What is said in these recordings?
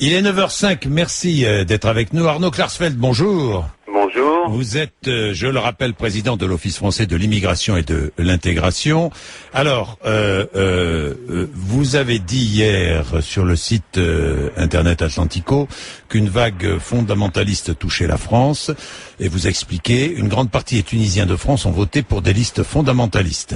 Il est 9h05, merci d'être avec nous. Arnaud Klarsfeld, bonjour. Bonjour. Vous êtes, je le rappelle, président de l'Office français de l'immigration et de l'intégration. Alors, vous avez dit hier sur le site internet Atlantico qu'une vague fondamentaliste touchait la France. Et vous expliquez, une grande partie des Tunisiens de France ont voté pour des listes fondamentalistes.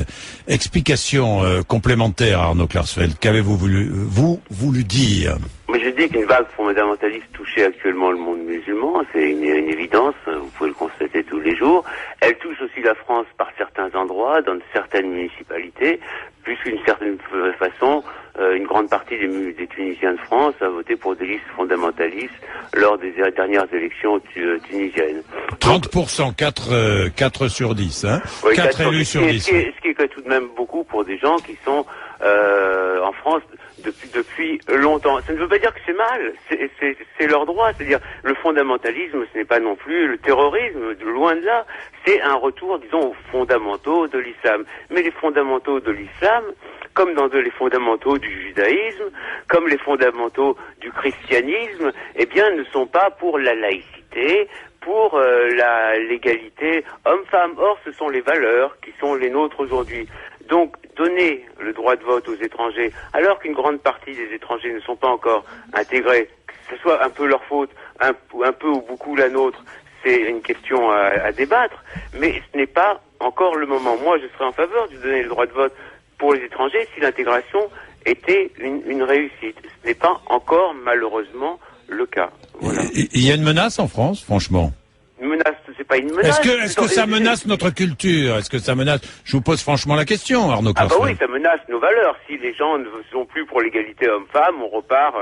Explication complémentaire, Arnaud Klarsfeld. Qu'avez-vous voulu dire? Mais je dis qu'une vague fondamentaliste touchait actuellement le monde musulman, c'est une évidence, vous pouvez le constater tous les jours. Elle touche aussi la France par certains endroits, dans certaines municipalités, puisqu'une certaine façon, une grande partie des Tunisiens de France a voté pour des listes fondamentalistes lors des dernières élections tunisiennes. 30%, 4 sur 10, hein. Oui, 4 élus sur 10. Ce qui est tout de même beaucoup pour des gens qui sont en France depuis longtemps. Ça ne veut pas dire que c'est mal, c'est leur droit. C'est-à-dire, le fondamentalisme, ce n'est pas non plus le terrorisme, loin de là. C'est un retour, disons, aux fondamentaux de l'islam. Mais les fondamentaux de l'islam, comme dans les fondamentaux du judaïsme, comme les fondamentaux du christianisme, eh bien, ne sont pas pour la laïcité, pour l'égalité homme-femme. Or, ce sont les valeurs qui sont les nôtres aujourd'hui. Donc, donner le droit de vote aux étrangers, alors qu'une grande partie des étrangers ne sont pas encore intégrés, que ce soit un peu leur faute, un peu ou beaucoup la nôtre, c'est une question à débattre, mais ce n'est pas encore le moment. Moi, je serais en faveur de donner le droit de vote pour les étrangers si l'intégration était une réussite. Ce n'est pas encore, malheureusement, le cas. Voilà. Il y a une menace en France, franchement? Une menace, c'est pas une menace. Est-ce que ça menace notre culture? Est-ce que ça menace? Je vous pose franchement la question, Arnaud Klarsfeld. Ah bah oui, ça menace nos valeurs. Si les gens ne sont plus pour l'égalité homme-femme, on repart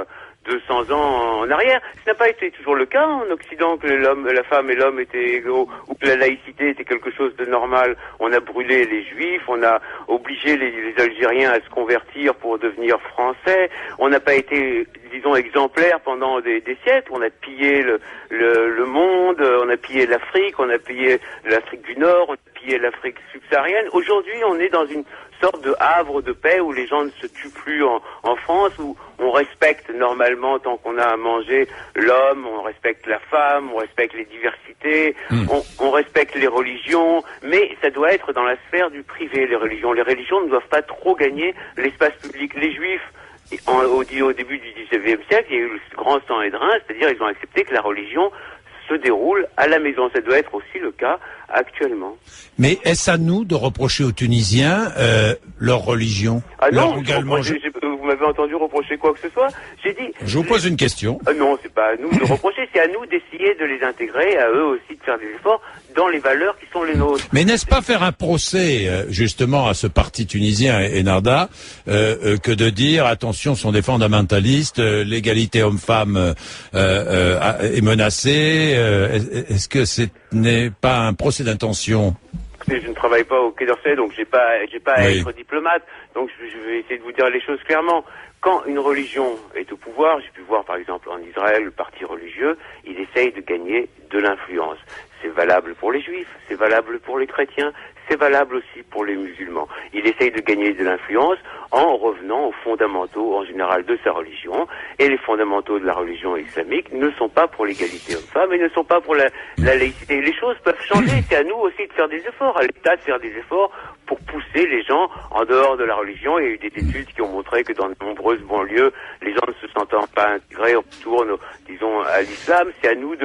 200 ans en arrière. Ce n'a pas été toujours le cas en Occident, que la femme et l'homme étaient égaux, ou que la laïcité était quelque chose de normal. On a brûlé les juifs, on a obligé les Algériens à se convertir pour devenir français. On n'a pas été, disons, exemplaires pendant des siècles. On a pillé le monde, on a pillé l'Afrique, on a pillé l'Afrique du Nord, on a pillé l'Afrique subsaharienne. Aujourd'hui, on est dans une sorte de havre de paix où les gens ne se tuent plus en France, où on respecte normalement, tant qu'on a à manger, l'homme, on respecte la femme, on respecte les diversités, on respecte les religions, mais ça doit être dans la sphère du privé, les religions. Les religions ne doivent pas trop gagner l'espace public. Les Juifs, au début du XIXe siècle, il y a eu le grand sang et drain, c'est-à-dire ils ont accepté que la religion se déroule à la maison. Ça doit être aussi le cas actuellement. Mais est-ce à nous de reprocher aux Tunisiens leur religion? Ah non, vous m'avez entendu reprocher quoi que ce soit. J'ai dit... Je vous pose une question. Non, c'est pas à nous de reprocher, c'est à nous d'essayer de les intégrer, à eux aussi de faire des efforts dans les valeurs qui sont les nôtres. Mais n'est-ce pas faire un procès, justement, à ce parti tunisien, Ennahda, que de dire, attention, ce sont des fondamentalistes, l'égalité homme-femme est menacée, est-ce que ce n'est pas un procès d'intention? Je ne travaille pas au Quai d'Orsay, donc j'ai pas à être diplomate. Donc je vais essayer de vous dire les choses clairement. Quand une religion est au pouvoir, j'ai pu voir par exemple en Israël, le parti religieux, il essaye de gagner de l'influence. C'est valable pour les juifs, c'est valable pour les chrétiens, c'est valable aussi pour les musulmans. Il essaye de gagner de l'influence en revenant aux fondamentaux en général de sa religion, et les fondamentaux de la religion islamique ne sont pas pour l'égalité homme-femme et ne sont pas pour la laïcité. Les choses peuvent changer, c'est à nous aussi de faire des efforts, à l'État de faire des efforts pour pousser les gens en dehors de la religion. Il y a eu des études qui ont montré que dans de nombreuses banlieues, les gens ne se sentant pas intégrés retournent, disons, à l'islam. C'est à nous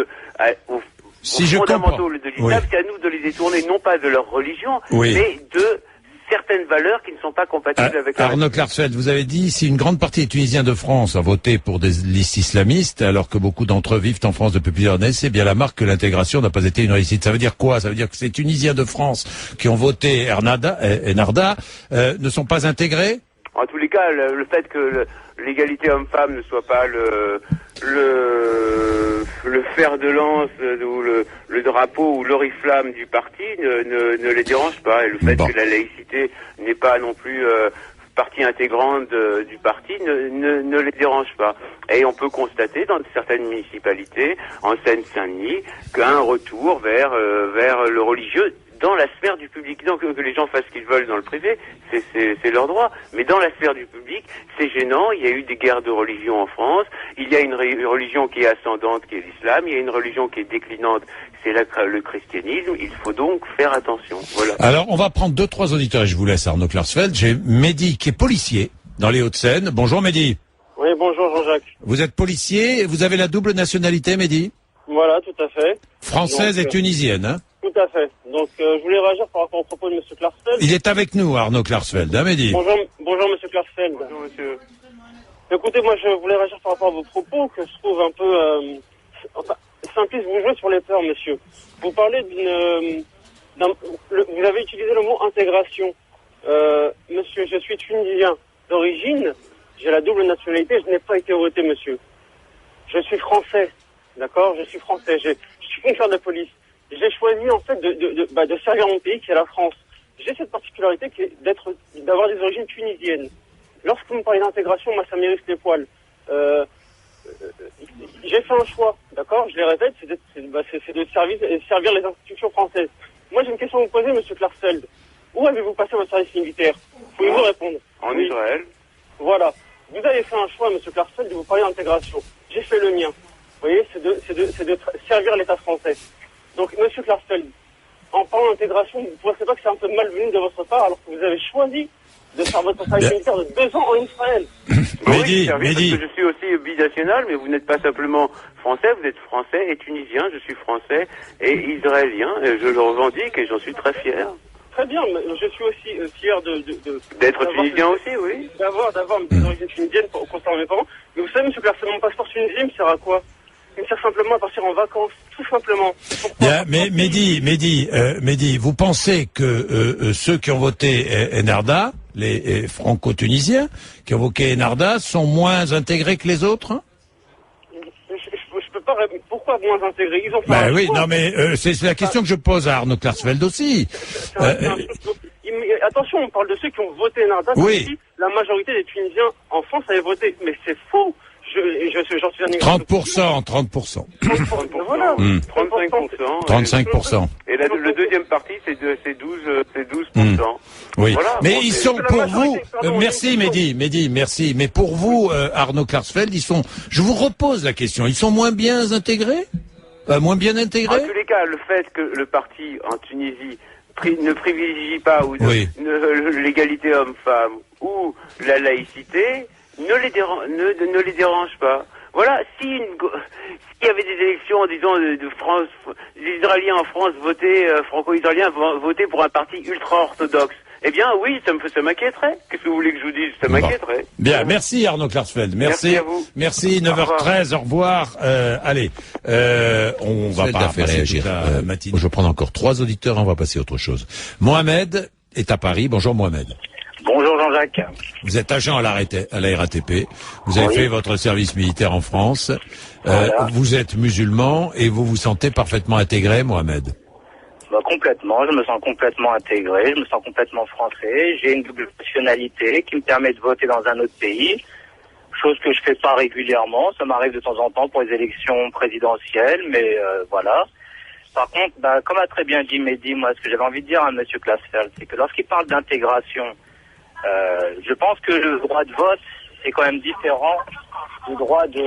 aux fondamentaux de l'islam, c'est à nous de les détourner, non pas de leur religion, mais de certaines valeurs qui ne sont pas compatibles avec la Arnaud Klarsfeld, vous avez dit, si une grande partie des Tunisiens de France a voté pour des listes islamistes, alors que beaucoup d'entre eux vivent en France depuis plusieurs années, c'est bien la marque que l'intégration n'a pas été une réussite. Ça veut dire quoi? Ça veut dire que ces Tunisiens de France qui ont voté Ennahda ne sont pas intégrés? En tous les cas, le fait que l'égalité homme-femme ne soit pas le fer de lance ou le drapeau ou l'oriflamme du parti ne les dérange pas. Et le fait que la laïcité n'est pas non plus partie intégrante du parti ne les dérange pas. Et on peut constater dans certaines municipalités, en Seine-Saint-Denis, qu'un retour vers le religieux dans la sphère du public. Donc que les gens fassent ce qu'ils veulent dans le privé, c'est leur droit. Mais dans la sphère du public, c'est gênant. Il y a eu des guerres de religion en France. Il y a une religion qui est ascendante, qui est l'islam. Il y a une religion qui est déclinante, c'est le christianisme. Il faut donc faire attention. Voilà. Alors, on va prendre 2-3 auditeurs et je vous laisse, Arnaud Klarsfeld. J'ai Mehdi qui est policier dans les Hauts-de-Seine. Bonjour Mehdi. Oui, bonjour Jean-Jacques. Vous êtes policier, vous avez la double nationalité, Mehdi? Voilà, tout à fait. Française et tunisienne, hein? Tout à fait. Donc, je voulais réagir par rapport au propos de M. Klarsfeld. Il est avec nous, Arnaud Klarsfeld, hein, Mehdi? Bonjour M. Klarsfeld. Bonjour monsieur. Écoutez, moi, je voulais réagir par rapport à vos propos que je trouve un peu simpliste. Vous jouez sur les peurs, monsieur. Vous parlez vous avez utilisé le mot intégration. Monsieur, je suis tunisien d'origine. J'ai la double nationalité, je n'ai pas été voté, monsieur. Je suis français, d'accord? Je suis français, je suis fonctionnaire de police. J'ai choisi, en fait, de servir mon pays, qui est la France. J'ai cette particularité qui est d'avoir des origines tunisiennes. Lorsque vous me parlez d'intégration, moi, ça m'irrite les poils. J'ai fait un choix, d'accord? Je les répète, c'est de servir les institutions françaises. Moi, j'ai une question à vous poser, monsieur Klarsfeld. Où avez-vous passé votre service militaire? Pouvez-vous répondre? En Israël. Voilà. Vous avez fait un choix, monsieur Klarsfeld, de vous parler d'intégration. J'ai fait le mien. Vous voyez, c'est de servir l'État français. Donc, monsieur Klarsfeld, en parlant d'intégration, vous ne pensez pas que c'est un peu malvenu de votre part, alors que vous avez choisi de faire votre service militaire de 2 ans en Israël? Mehdi, parce que je suis aussi binational, mais vous n'êtes pas simplement français, vous êtes français et tunisien, je suis français et israélien, et je le revendique et j'en suis très fier. Très bien, mais je suis aussi fier d'être tunisien aussi, oui. D'avoir des origines tunisiennes concernant mes parents. Mais vous savez, monsieur Klarsfeld, mon passeport tunisien me sert à quoi? Il me sert simplement à partir en vacances, tout simplement. Bien, mais Mehdi, vous pensez que ceux qui ont voté Enarda, les franco-tunisiens qui ont voté Enarda, sont moins intégrés que les autres, hein? Je peux pas répondre. Pourquoi moins intégrés? Ils ont fait oui, non, mais c'est la question que je pose à Arnaud Klarsfeld aussi. Attention, on parle de ceux qui ont voté Enarda. Oui. La majorité des Tunisiens en France avaient voté, mais c'est faux. J'en suis un exemple. 30%. Voilà. 35%. Et le deuxième parti, c'est 12%. Oui. Voilà, mais ils sont pour vous. Merci Mehdi, merci. Mais pour vous, Arnaud Klarsfeld, je vous repose la question. Ils sont moins bien intégrés? Moins bien intégrés? En tous les cas, le fait que le parti en Tunisie ne privilégie pas l'égalité homme-femme ou la laïcité, ne les dérange pas. Voilà, s'il y avait des élections, disons, de France, les Israéliens en France franco-israéliens votaient pour un parti ultra-orthodoxe, eh bien oui, ça m'inquiéterait. Qu'est-ce que vous voulez que je vous dise? Ça m'inquiéterait. Bien, merci Arnaud Klarsfeld. Merci à vous. Merci, 9h13, au revoir. Allez, on va pas faire réagir. Je vais prendre encore 3 auditeurs, on va passer à autre chose. Mohamed est à Paris. Bonjour Mohamed. Bonjour Jean-Jacques. Vous êtes agent à la RATP. Vous avez fait votre service militaire en France. Voilà. Vous êtes musulman et vous vous sentez parfaitement intégré, Mohamed? Complètement. Je me sens complètement intégré. Je me sens complètement français. J'ai une double nationalité qui me permet de voter dans un autre pays. Chose que je fais pas régulièrement. Ça m'arrive de temps en temps pour les élections présidentielles, mais voilà. Par contre, comme a très bien dit Mehdi, moi, ce que j'avais envie de dire à M. Klarsfeld, c'est que lorsqu'il parle d'intégration, je pense que le droit de vote, c'est quand même différent du droit du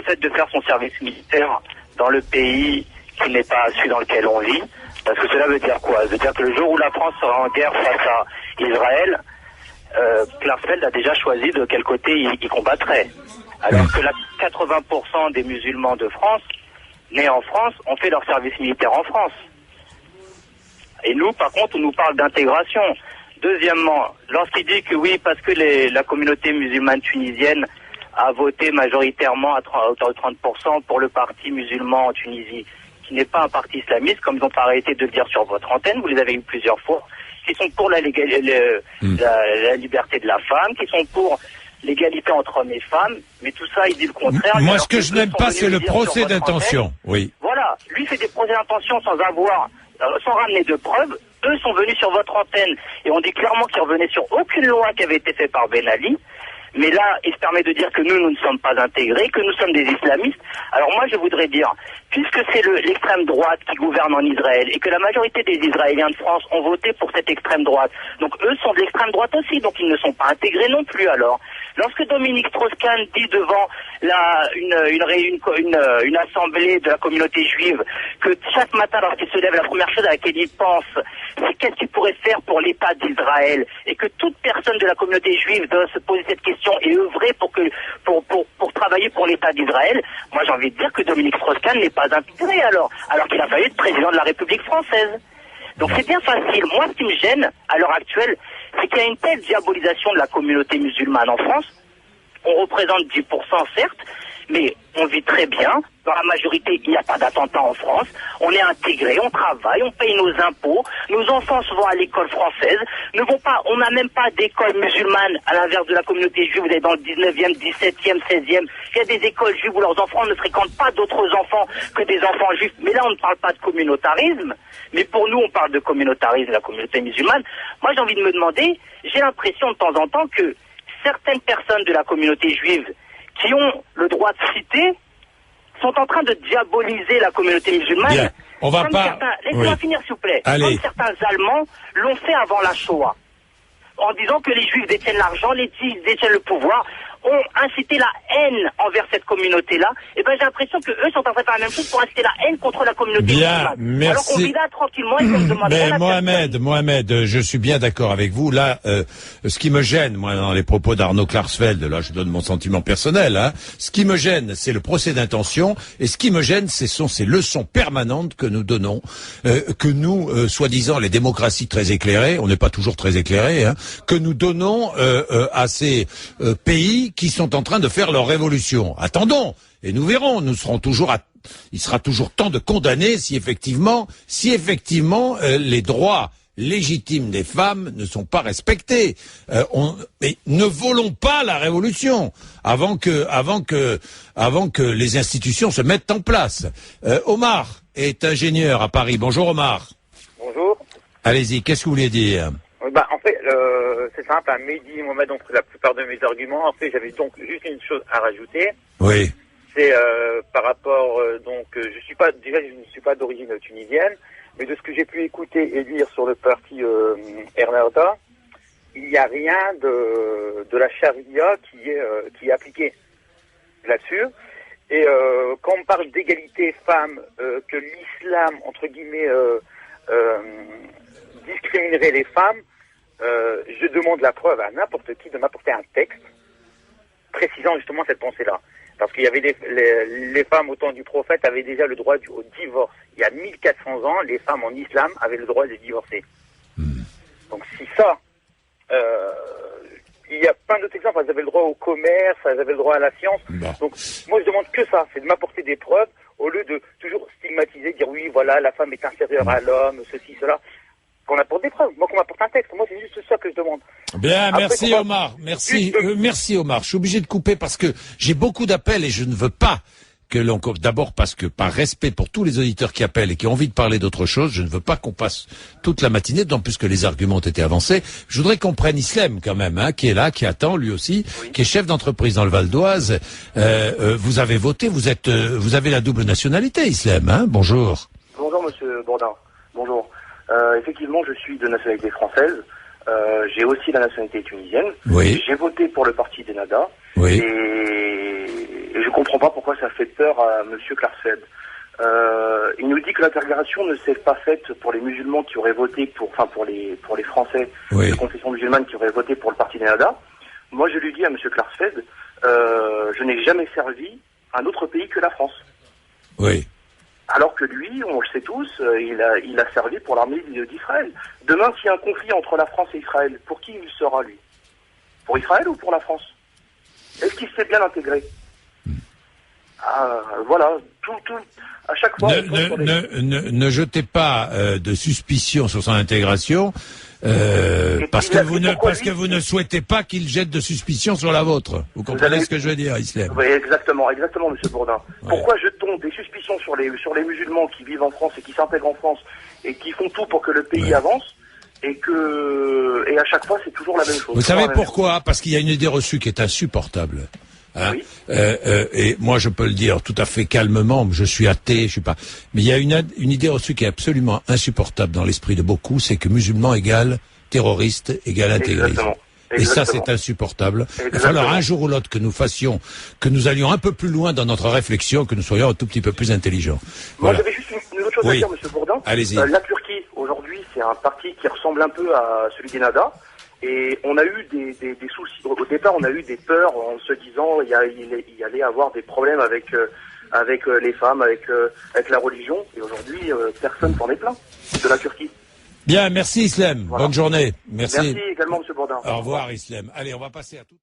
fait de faire son service militaire dans le pays qui n'est pas celui dans lequel on vit. Parce que cela veut dire quoi? Ça veut dire que le jour où la France sera en guerre face à Israël, Klarsfeld a déjà choisi de quel côté il combattrait. Alors que 80% des musulmans de France, nés en France, ont fait leur service militaire en France. Et nous, par contre, on nous parle d'intégration. Deuxièmement, lorsqu'il dit que oui, parce que la communauté musulmane tunisienne a voté majoritairement à hauteur de 30% pour le parti musulman en Tunisie, qui n'est pas un parti islamiste, comme ils n'ont pas arrêté de le dire sur votre antenne, vous les avez eu plusieurs fois, qui sont pour la liberté de la femme, qui sont pour l'égalité entre hommes et femmes, mais tout ça, il dit le contraire. Moi, ce que je n'aime pas, c'est le procès d'intention. Oui. Voilà, lui fait des procès d'intention sans ramener de preuves. Eux sont venus sur votre antenne et on dit clairement qu'ils revenaient sur aucune loi qui avait été faite par Ben Ali. Mais là, il se permet de dire que nous ne sommes pas intégrés, que nous sommes des islamistes. Alors moi, je voudrais dire puisque c'est l'extrême droite qui gouverne en Israël et que la majorité des Israéliens de France ont voté pour cette extrême droite, donc eux sont de l'extrême droite aussi, donc ils ne sont pas intégrés non plus alors. Lorsque Dominique Strauss-Kahn dit devant une assemblée de la communauté juive que chaque matin lorsqu'il se lève, la première chose à laquelle il pense, c'est qu'est-ce qu'il pourrait faire pour l'État d'Israël, et que toute personne de la communauté juive doit se poser cette question et œuvrer pour travailler pour l'État d'Israël, moi j'ai envie de dire que Dominique Strauss-Kahn n'est pas intégré alors qu'il a fallu être président de la République française. Donc c'est bien facile. Moi, ce qui me gêne à l'heure actuelle, c'est qu'il y a une telle diabolisation de la communauté musulmane en France. On représente 10%, certes, mais on vit très bien. Dans la majorité, il n'y a pas d'attentat en France. On est intégré, on travaille, on paye nos impôts. Nos enfants se vont à l'école française. On n'a même pas d'école musulmane, à l'inverse de la communauté juive. Vous êtes dans le 19e, 17e, 16e. Il y a des écoles juives où leurs enfants ne fréquentent pas d'autres enfants que des enfants juifs. Mais là, on ne parle pas de communautarisme. Mais pour nous, on parle de communautarisme de la communauté musulmane. Moi, j'ai envie de me demander, j'ai l'impression de temps en temps que certaines personnes de la communauté juive qui ont le droit de citer sont en train de diaboliser la communauté musulmane. Bien. On va pas... Laissez-moi finir, s'il vous plaît. Allez. Comme certains Allemands l'ont fait avant la Shoah, en disant que les Juifs détiennent l'argent, les Juifs détiennent le pouvoir, ont incité la haine envers cette communauté-là. Et ben j'ai l'impression que eux sont en train de faire la même chose pour inciter la haine contre la communauté musulmane. Merci. Alors qu'on vit là tranquillement et qu'on se demande rien à personne. Mohamed, je suis bien d'accord avec vous. Là, ce qui me gêne, moi, dans les propos d'Arnaud Klarsfeld, là, je donne mon sentiment personnel, hein. Ce qui me gêne, c'est le procès d'intention, et ce qui me gêne, ce sont ces leçons permanentes que nous donnons, que nous, soi-disant les démocraties très éclairées, on n'est pas toujours très éclairés, hein, que nous donnons à ces pays qui sont en train de faire leur révolution. Attendons, et nous verrons, il sera toujours temps de condamner si effectivement les droits légitimes des femmes ne sont pas respectés. Mais ne volons pas la révolution avant que les institutions se mettent en place. Omar est ingénieur à Paris. Bonjour Omar. Bonjour. Allez-y, qu'est-ce que vous voulez dire? En fait, c'est simple, Mehdi Mohamed ont pris la plupart de mes arguments. En fait, j'avais donc juste une chose à rajouter. Oui. C'est par rapport, je ne suis pas d'origine tunisienne, mais de ce que j'ai pu écouter et lire sur le parti Ennahda, il n'y a rien de la charia qui est appliquée là-dessus. Et quand on parle d'égalité femmes, que l'islam, entre guillemets, discriminerait les femmes, je demande la preuve à n'importe qui de m'apporter un texte précisant justement cette pensée-là. Parce qu'il y avait les femmes au temps du prophète avaient déjà le droit au divorce. Il y a 1400 ans, les femmes en islam avaient le droit de divorcer. Donc si ça, il y a plein d'autres exemples. Elles avaient le droit au commerce, elles avaient le droit à la science. Donc moi je demande que ça, c'est de m'apporter des preuves au lieu de toujours stigmatiser, dire oui voilà la femme est inférieure à l'homme, ceci, cela. Qu'on apporte des preuves, moi qu'on m'apporte un texte, moi c'est juste ça que je demande. Bien, après, merci Omar, merci Omar. Je suis obligé de couper parce que j'ai beaucoup d'appels et je ne veux pas que l'on coupe. D'abord parce que par respect pour tous les auditeurs qui appellent et qui ont envie de parler d'autre chose, je ne veux pas qu'on passe toute la matinée, d'autant plus que les arguments ont été avancés. Je voudrais qu'on prenne Islem quand même, hein, qui est là, qui attend lui aussi, oui. Qui est chef d'entreprise dans le Val d'Oise. Vous avez voté, vous avez la double nationalité, Islem, hein. Bonjour. Bonjour Monsieur Bourdin. Bonjour. Effectivement, je suis de nationalité française. J'ai aussi la nationalité tunisienne. Oui. J'ai voté pour le parti d'Ennahda. Oui. Et je comprends pas pourquoi ça fait peur à Monsieur Klarsfeld. Il nous dit que l'intégration ne s'est pas faite pour les musulmans qui auraient voté pour les Français de confession musulmane qui auraient voté pour le parti d'Ennahda. Moi, je lui dis à Monsieur Klarsfeld, je n'ai jamais servi un autre pays que la France. Oui. Alors que lui, on le sait tous, il a servi pour l'armée d'Israël. Demain, s'il y a un conflit entre la France et Israël, pour qui il sera, lui? Pour Israël ou pour la France? Est-ce qu'il s'est bien intégré? Voilà, tout, à chaque fois... Ne jetez pas de suspicion sur son intégration, parce que vous ne souhaitez pas qu'il jette de suspicion sur la vôtre. Vous comprenez ce que je veux dire, Islem? Oui, exactement, Monsieur Bourdin. Ouais. Pourquoi jetons des suspicions sur les musulmans qui vivent en France et qui s'intègrent en France et qui font tout pour que le pays avance, et à chaque fois c'est toujours la même chose. Vous savez pourquoi? Parce qu'il y a une idée reçue qui est insupportable. Hein. Oui. Et moi, je peux le dire tout à fait calmement. Je suis athée, je suis pas. Mais il y a une idée reçue qui est absolument insupportable dans l'esprit de beaucoup, c'est que musulman égale terroriste égale intégrisme. Et ça, c'est insupportable. Il va falloir un jour ou l'autre que nous allions un peu plus loin dans notre réflexion, que nous soyons un tout petit peu plus intelligents. Voilà. Moi, j'avais juste une autre chose à dire, Monsieur Bourdin. Allez-y. La Turquie, aujourd'hui, c'est un parti qui ressemble un peu à celui d'Ennahda. Et on a eu des soucis. Au départ, on a eu des peurs en se disant il y allait avoir des problèmes avec les femmes, avec la religion. Et aujourd'hui, personne s'en est plaint de la Turquie. Bien, merci Islem. Voilà. Bonne journée. Merci. Merci également, Monsieur Bourdin. Au revoir Islem. Allez, on va passer à tout.